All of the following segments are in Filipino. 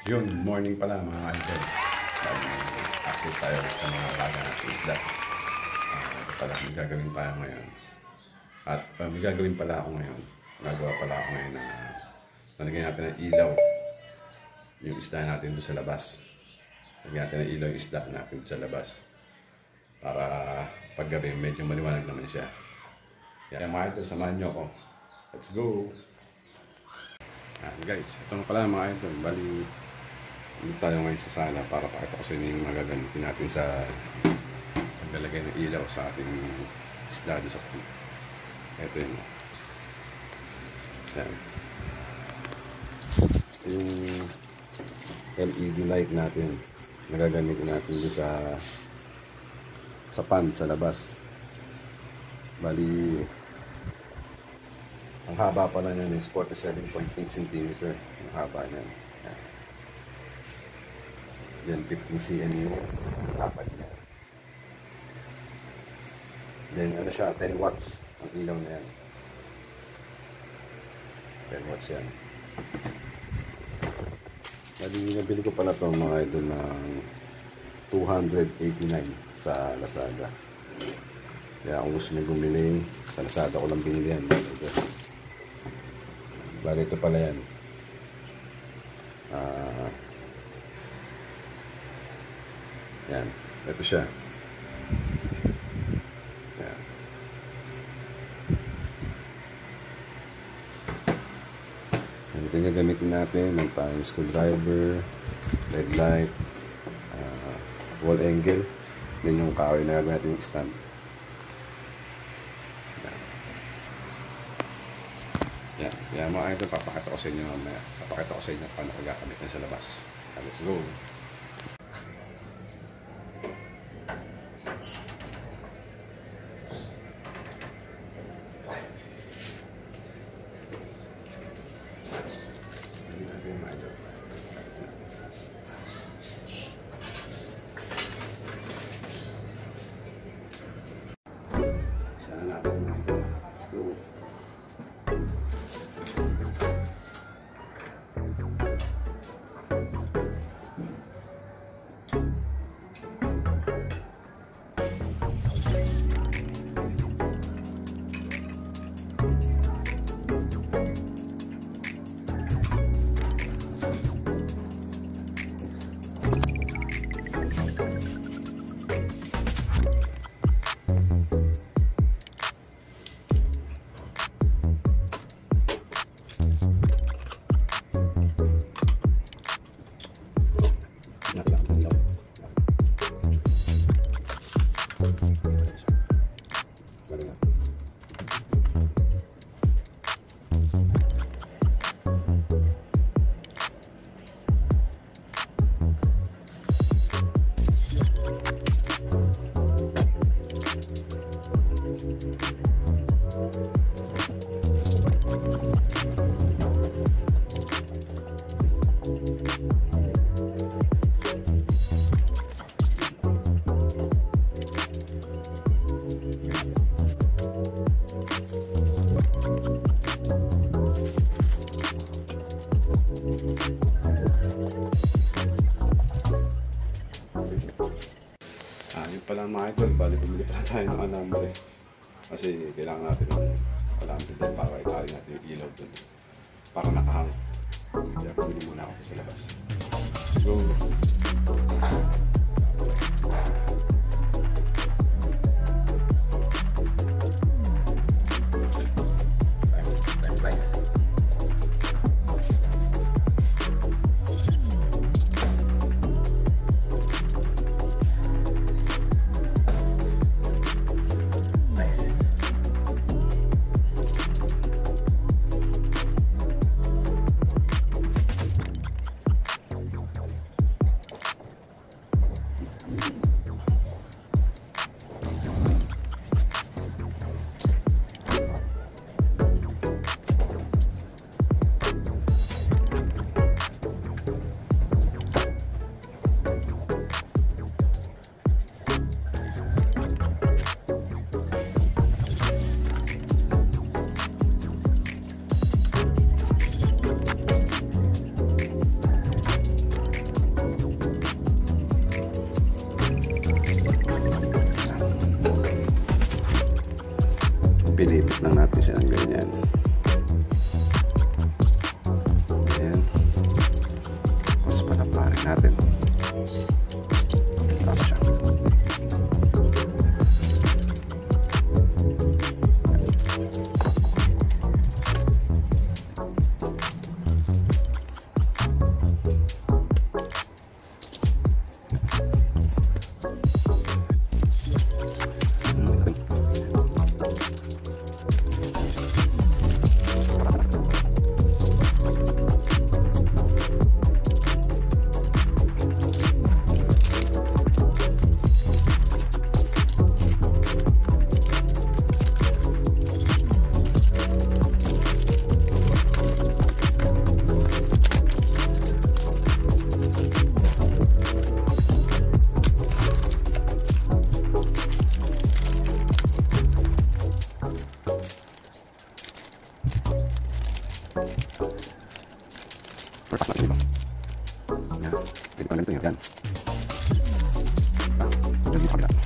Yun, morning pala mga idol. Update tayo sa mga alaga natin isda. Ito pala, may gagawin tayo ngayon. At may gagawin pala ako ngayon. Nagawa pala ako ngayon na nalagyan natin ng ilaw yung isda natin doon sa labas. Lagyan natin ng ilaw yung isda natin doon sa labas. Para paggabi medyo maliwanag naman siya. Kaya mga idol, samahan nyo ako. Let's go! Guys, ito na pala mga idol. Bali, dito tayo ngayon sa sala para pakita ko sa inyo yung magagamitin natin sa paglalagay ng ilaw sa ating isda sa pool. Ito yun. Yan. Yung LED light natin nagagamitin natin dito sa pan sa labas. Bali, ang haba pala niyan is 47.8 cm. Ang haba niyan. Then 15 cm yung tapat niya. Then ano siya, 10 watts ang ilaw na yan. 10 watts yan. Bali, nabili ko pala ito mga idol ng 289 sa Lazada. Kaya kung gusto nyo bumili, sa Lazada ko lang binili yan. Bali, ito pala yan. Yan. Ito siya. Yan. Ito yung gagamitin natin. Meron tayong screwdriver, LED light, wall angle, then yung kahoy na gagawin natin yung stand. Yan. Yan mga idol, papakita ko sa inyo mamaya. Papakita ko sa inyo paano gagamit na sa labas. Let's go! Sana natin mga idol. Let's go! Yun pala mga idol, bali bumili pala tayo ng alambre kasi kailangan natin ng alambre doon para itali natin yung ilaw doon para nakahang. Kaya bumili muna ako sa labas. Go! Inipit lang natin siya ng ganyan. Ayan. Tapos palaparin natin. Tapos siya. Perpas natin dito. Yan. Pwede pa ganito yun. Yan. Yan dito sa kabila.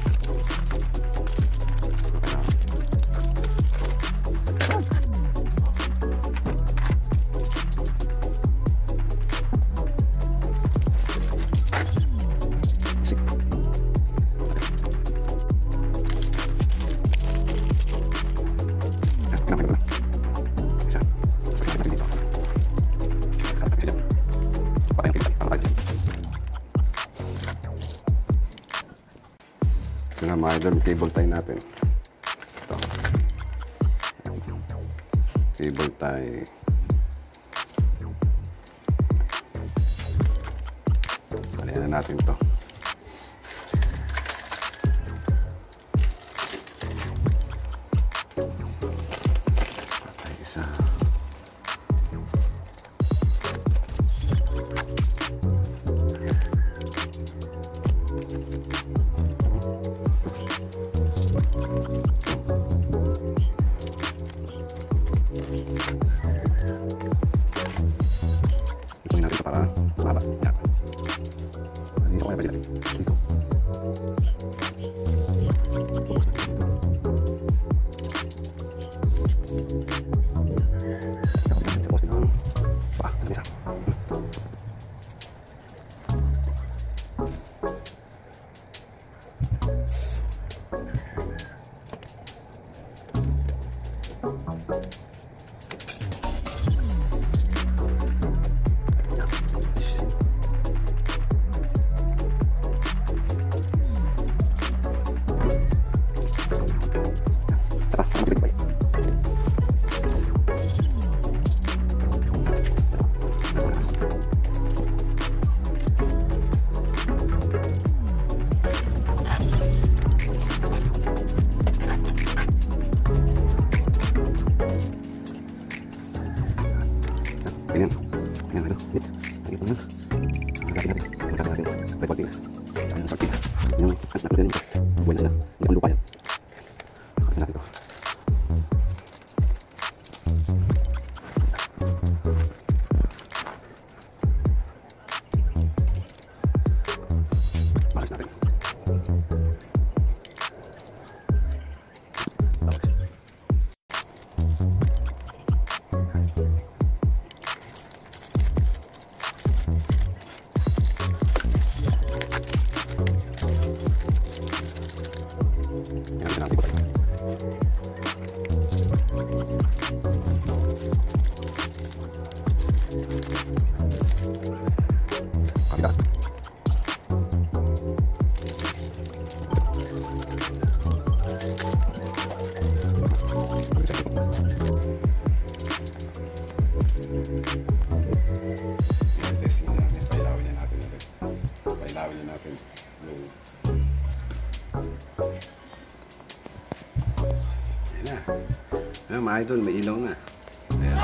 Ito na mga idol, cable tie natin. Ito. Cable tie. Kalihan na natin ito. Patay isa. Ituloy natin ito para mahaba. Yan. Dito ko na pwede natin. Dito. Bubos natin dito. Ito natin sa poste ng pa. Ang isa. Ganyan. Ganyan ito. Hit. Lagi po na. Magkakit natin. Magkakit natin. Pwede konti na. Saka yung sarting. Yung hands na po din ito. Buhay na sila. Hindi pang lupa yan. Magkakit natin ito. Balas natin. Yan, natin po tayo. Kapita. Testing natin. Pailawin natin ulit. Pailawin natin. Ayan na. Ayan mga idol, may ilaw na. Ayan.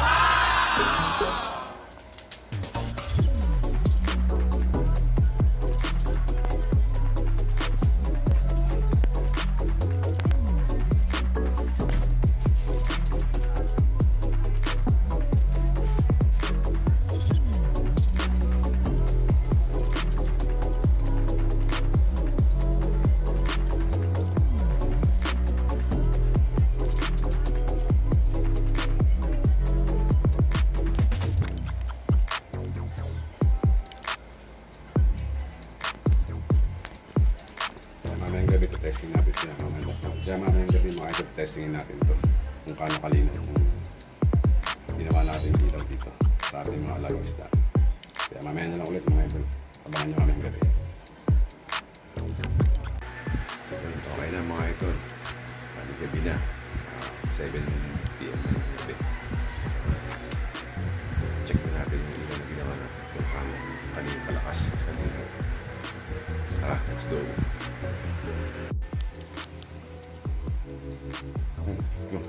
testing natin sila mamaya. Kaya mamayang gabi mga idol, testingin natin ito. Kung kano kalinaw kung ginawa natin ilaw dito sa ating mga alagang isda. Kaya mamaya na lang ulit mga idol. Abangan nyo mamayang gabi. Okay na mga idol. Kani gabi na. 7 PM ng gabi. Check na natin yung ilaw na ginawa natin. Kung kano kanina kalakas sa dito. Tara, let's go. Go.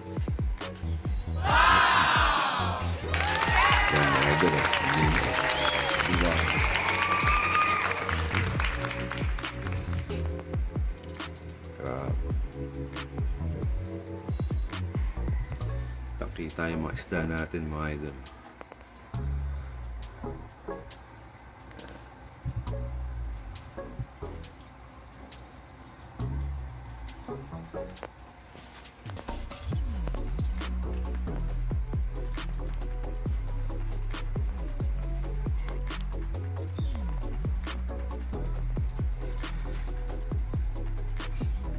Yan mga idol. Diba? Nakita yung mga isda natin mga idol.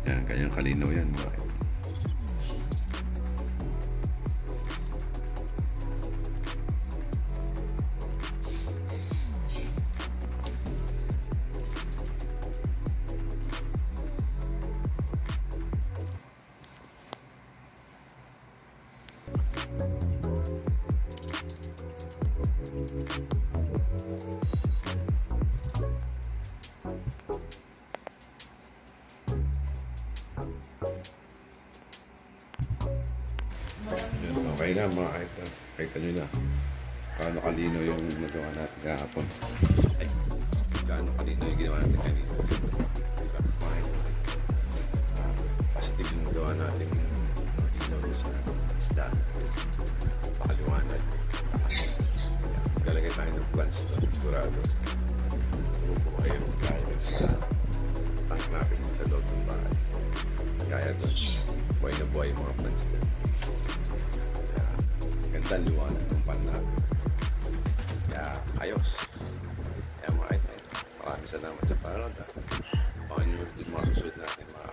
Yan, kanyang kalinaw yan mga idol. Okay na mga idol. Kita nyo na paano kalino yung nagawa natin kahapon. Ay, gaano kalino yung ginawa natin kanina. Diba mga idol, positive yung nagawa natin ilaw sa isda. Pakaliwanag. Galagay tayo ng plants doon, sigurado. Bubuo kayo ng gaya sa tank natin sa loob ng bahay. Gaya doon, buhay na buhay yung mga plants doon. Ganda liwanag ng pan natin. Kaya ayos. Kaya mga idol, maraming salamat sa panonood. Baka nyo yung mga susunod natin mga